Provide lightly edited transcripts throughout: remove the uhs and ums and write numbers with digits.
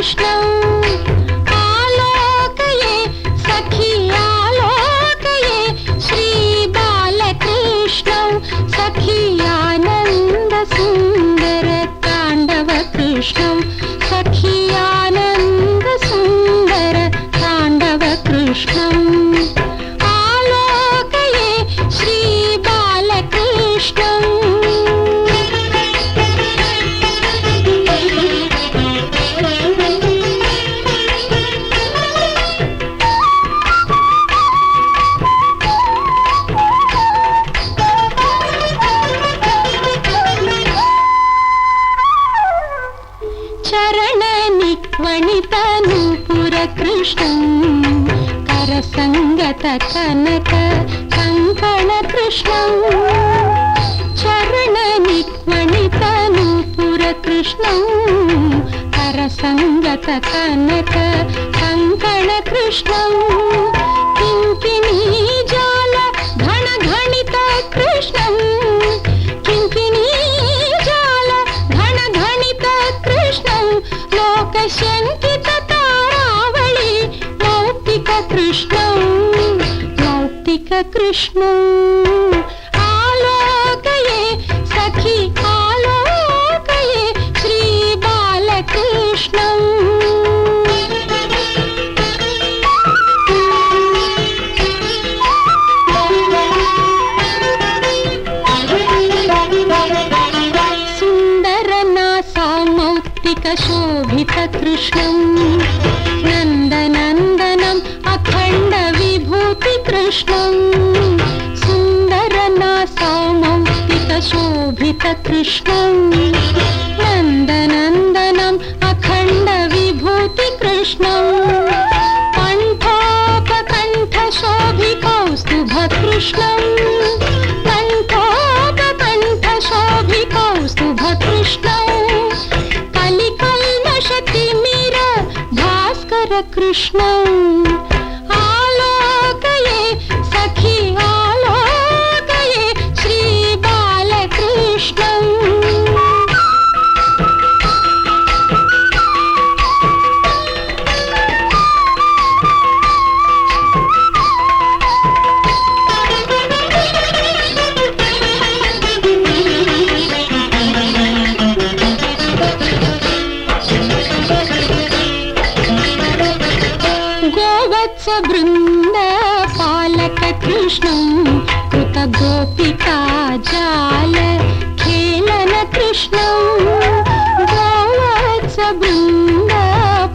कृष्णं आलोकये सखी आलोकये श्रीबालकृष्णं सखी आनन्दसुन्दर ताण्डव कृष्णं सखी आनन्दसुन्दर ताण्डव कृष्णम् चरणनिक्वणितनूपुरकृष्णं करसङ्गत कनक कङ्कणकृष्णं चरणनिक्वणितनूपुरकृष्णं करसङ्गत कनक कङ्कणकृष्णं किङ्किणीजाल घणघणित कृष्णं किङ्किणीजाल घणघणित कृष्णं लोकशङ्कित तारावळि मौक्तिक कृष्णं आलोकये सखी आलोकये श्रीबालकृष्णं शोभित कृष्णं नन्दनन्दनम् अखण्ड विभूति कृष्णं सुन्दरनासौमौक्तिक शोभित कृष्णं नन्दनन्दनम् अखण्ड विभूति कृष्णं कण्ठोपकण्ठ शोभिकौस्तुभ कृष्णं कण्ठोपकण्ठ शोभिकौस्तुभ कृष्णं कृष्णं आलोकये सखी आलोकये श्रीबालकृष्णं वृन्द पालक कृष्णं कृत गोपिका जाल खेलन कृष्णं गोवत्स वृन्द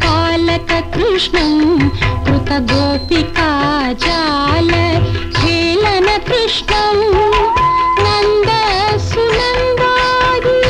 पालक कृष्णं कृत गोपिका जाल खेलन कृष्णं नन्द सुनन्दादि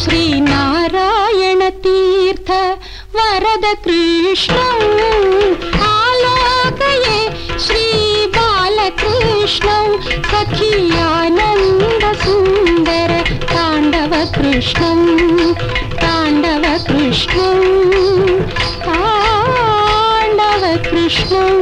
श्रीनारायण तीर्थ वरद कृष्णं आलोकये श्रीबालकृष्णं सखी आनन्द सुन्दर ताण्डव कृष्णं ताण्डव कृष्णं ताण्डव कृष्णं